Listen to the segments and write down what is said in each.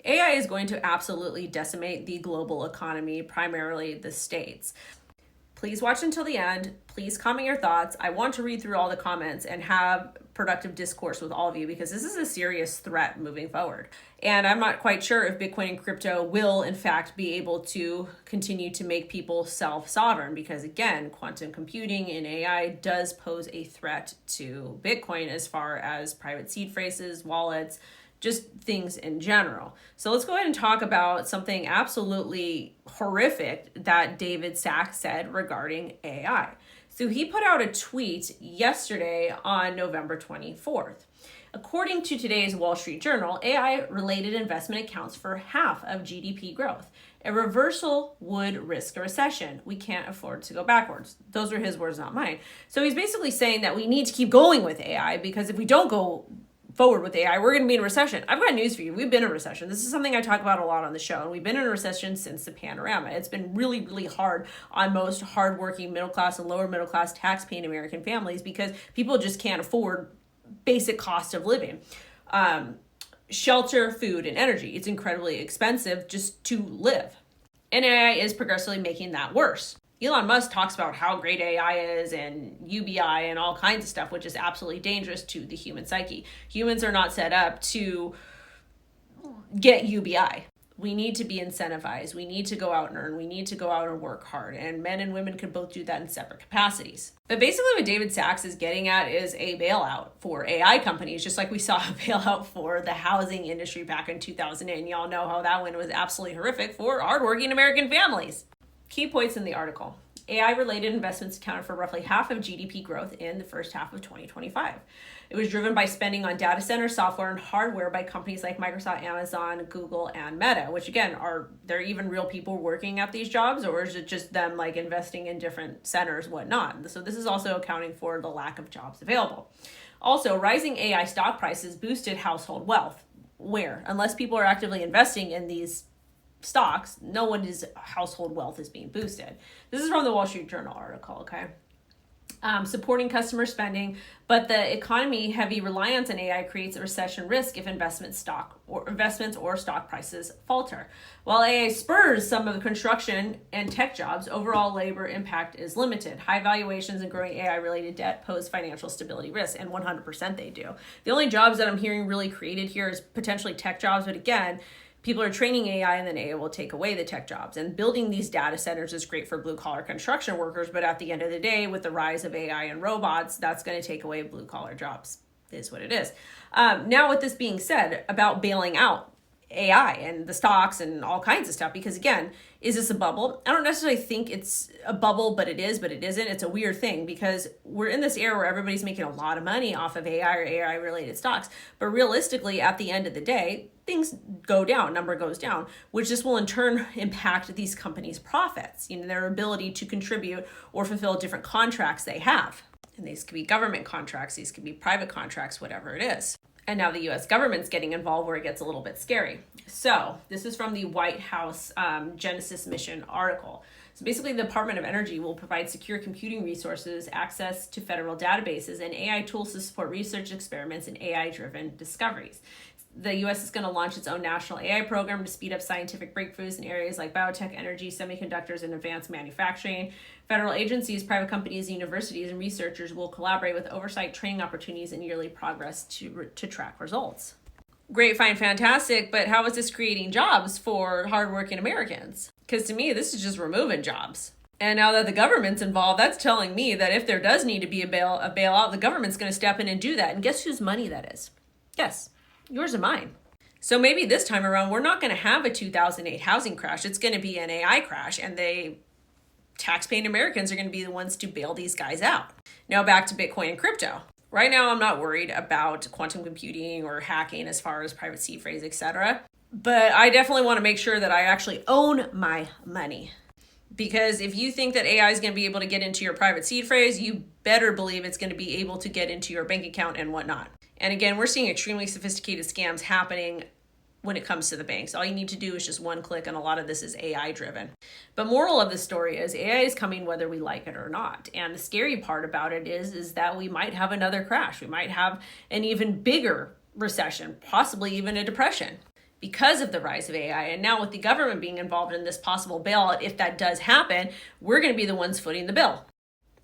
AI is going to absolutely decimate the global economy, primarily the states. Please watch until the end. Please comment your thoughts. I want to read through all the comments and have productive discourse with all of you because this is a serious threat moving forward. And I'm not quite sure if Bitcoin and crypto will, in fact, be able to continue to make people self-sovereign because, again, quantum computing and AI does pose a threat to Bitcoin as far as private seed phrases, wallets, just things in general. So let's go ahead and talk about something absolutely horrific that David Sacks said regarding AI. So he put out a tweet yesterday on November 24th. According to today's Wall Street Journal, AI-related investment accounts for half of GDP growth. A reversal would risk a recession. We can't afford to go backwards. Those are his words, not mine. So he's basically saying that we need to keep going with AI because if we don't go forward with AI, we're going to be in a recession. I've got news for you. We've been in a recession. This is something I talk about a lot on the show, and we've been in a recession since the panorama. It's been really, really hard on most hardworking middle class and lower middle class tax-paying American families because people just can't afford basic cost of living. Shelter, food, and energy. It's incredibly expensive just to live. And AI is progressively making that worse. Elon Musk talks about how great AI is and UBI and all kinds of stuff, which is absolutely dangerous to the human psyche. Humans are not set up to get UBI. We need to be incentivized. We need to go out and earn. We need to go out and work hard. And men and women can both do that in separate capacities. But basically what David Sacks is getting at is a bailout for AI companies, just like we saw a bailout for the housing industry back in 2008. And y'all know how that one was absolutely horrific for hardworking American families. Key points in the article. AI-related investments accounted for roughly half of GDP growth in the first half of 2025. It was driven by spending on data center software and hardware by companies like Microsoft, Amazon, Google, and Meta, which again, are there even real people working at these jobs, or is it just them like investing in different centers, whatnot? So this is also accounting for the lack of jobs available. Also, rising AI stock prices boosted household wealth. Where? Unless people are actively investing in these stocks, no one's household wealth is being boosted. This is from the Wall Street Journal article, okay? Supporting customer spending, but the economy heavy reliance on AI creates a recession risk if investments or stock prices falter. While AI spurs some of the construction and tech jobs, overall labor impact is limited. High valuations and growing AI-related debt pose financial stability risks, and 100% they do. The only jobs that I'm hearing really created here is potentially tech jobs, but again, people are training AI and then AI will take away the tech jobs. And building these data centers is great for blue collar construction workers, but at the end of the day, with the rise of AI and robots, that's going to take away blue collar jobs, is what it is. Now with this being said about bailing out AI and the stocks and all kinds of stuff, because again, is this a bubble? I don't necessarily think it's a bubble, but it is, but it isn't. It's a weird thing because we're in this era where everybody's making a lot of money off of AI or AI related stocks. But realistically, at the end of the day, things go down, number goes down, which this will in turn impact these companies' profits, their ability to contribute or fulfill different contracts they have. And these could be government contracts, these could be private contracts, whatever it is. And now the US government's getting involved where it gets a little bit scary. So this is from the White House Genesis Mission article. So basically the Department of Energy will provide secure computing resources, access to federal databases, and AI tools to support research experiments and AI-driven discoveries. The U.S. is going to launch its own national AI program to speed up scientific breakthroughs in areas like biotech, energy, semiconductors, and advanced manufacturing. Federal agencies, private companies, universities, and researchers will collaborate with oversight, training opportunities, and yearly progress to track results. Great, fine, fantastic, but how is this creating jobs for hardworking Americans? Because to me, this is just removing jobs. And now that the government's involved, that's telling me that if there does need to be a bailout, the government's going to step in and do that. And guess whose money that is? Yes. Yours and mine. So maybe this time around, we're not going to have a 2008 housing crash. It's going to be an AI crash, and tax-paying Americans are going to be the ones to bail these guys out. Now back to Bitcoin and crypto. Right now, I'm not worried about quantum computing or hacking as far as private seed phrase, etc. But I definitely want to make sure that I actually own my money. Because if you think that AI is going to be able to get into your private seed phrase, you better believe it's going to be able to get into your bank account and whatnot. And again, we're seeing extremely sophisticated scams happening when it comes to the banks. All you need to do is just one click, and a lot of this is AI driven. But moral of the story is AI is coming whether we like it or not. And the scary part about it is that we might have another crash. We might have an even bigger recession, possibly even a depression. because of the rise of AI. And now with the government being involved in this possible bailout, if that does happen, we're going to be the ones footing the bill.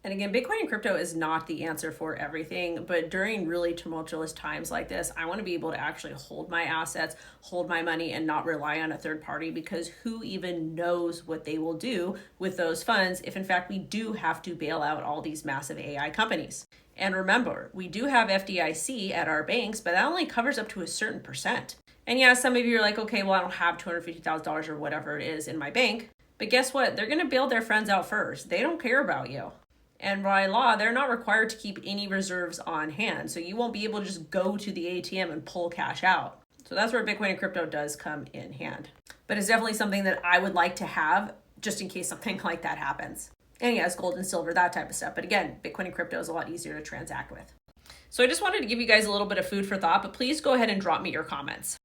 And again, Bitcoin and crypto is not the answer for everything, but during really tumultuous times like this, I want to be able to actually hold my assets, hold my money, and not rely on a third party, because who even knows what they will do with those funds if in fact we do have to bail out all these massive AI companies. And remember, we do have FDIC at our banks, but that only covers up to a certain percent. And yeah, some of you are like, okay, well, I don't have $250,000 or whatever it is in my bank. But guess what? They're going to bail their friends out first. They don't care about you. And by law, they're not required to keep any reserves on hand. So you won't be able to just go to the ATM and pull cash out. So that's where Bitcoin and crypto does come in hand. But it's definitely something that I would like to have just in case something like that happens. And yes, gold and silver, that type of stuff. But again, Bitcoin and crypto is a lot easier to transact with. So I just wanted to give you guys a little bit of food for thought, but please go ahead and drop me your comments.